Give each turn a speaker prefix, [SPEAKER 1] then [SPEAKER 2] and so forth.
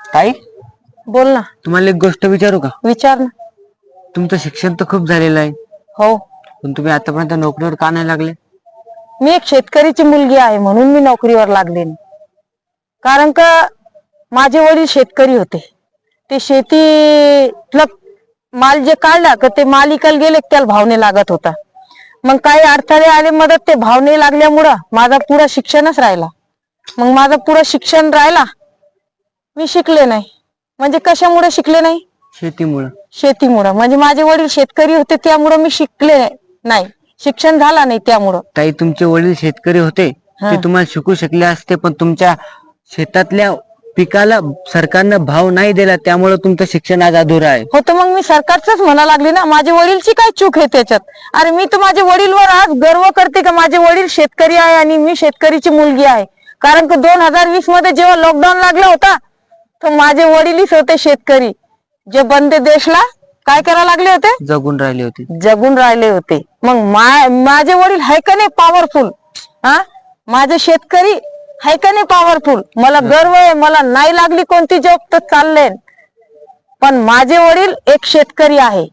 [SPEAKER 1] ताई,
[SPEAKER 2] बोल ना.
[SPEAKER 1] तुम्हाला एक गोष्ट विचारू का?
[SPEAKER 2] विचार ना.
[SPEAKER 1] तुमचं शिक्षण तर खूप झालेलं आहे,
[SPEAKER 2] हो,
[SPEAKER 1] पण तुम्ही आतापर्यंत नोकरीवर का नाही लागले?
[SPEAKER 2] मी एक शेतकरीची मुलगी आहे म्हणून मी नोकरीवर लागले नाही. कारण का माझे वडील शेतकरी होते. ते शेतीतलं माल जे काढला का ते माल इकायला गेले त्याला भाव नाही लागत होता. मग काही अडथळे आले मदत, ते भाव नाही लागल्यामुळं माझा पुढं शिक्षणच राहिला. मग माझं पुढं शिक्षण राहिला, मी शिकले नाही. म्हणजे कशामुळे शिकले नाही?
[SPEAKER 1] शेतीमुळं.
[SPEAKER 2] शेतीमुळं. म्हणजे माझे वडील शेतकरी होते त्यामुळं मी शिकले नाही, शिक्षण झाला नाही त्यामुळं.
[SPEAKER 1] ताई, तुमचे वडील शेतकरी होते,
[SPEAKER 2] हा.
[SPEAKER 1] ते तुम्हाला शिकू शकले असते, पण तुमच्या शेतातल्या पिकाला सरकारनं भाव नाही दिला, त्यामुळे तुमचं शिक्षण आज अधुरं आहे.
[SPEAKER 2] हो, तर मग मी सरकारचंच म्हणा लागली ना. माझ्या वडीलची काय चूक आहे त्याच्यात? अरे मी तर माझ्या वडीलवर आज गर्व करते का माझे वडील शेतकरी आहे आणि मी शेतकरीची मुलगी आहे. कारण की 2020 मध्ये जेव्हा लॉकडाऊन लागला होता तर माझे वडीलच होते शेतकरी, जे बंदे देशला काय करायला लागले होते?
[SPEAKER 1] जगून राहिले होते.
[SPEAKER 2] जगून राहिले होते. मग माझे वडील आहे का नाही पॉवरफुल? माझे शेतकरी आहे का नाही पॉवरफुल? मला गर्व आहे. मला नाही लागली कोणती जॉब तर चालले, पण माझे वडील एक शेतकरी आहे.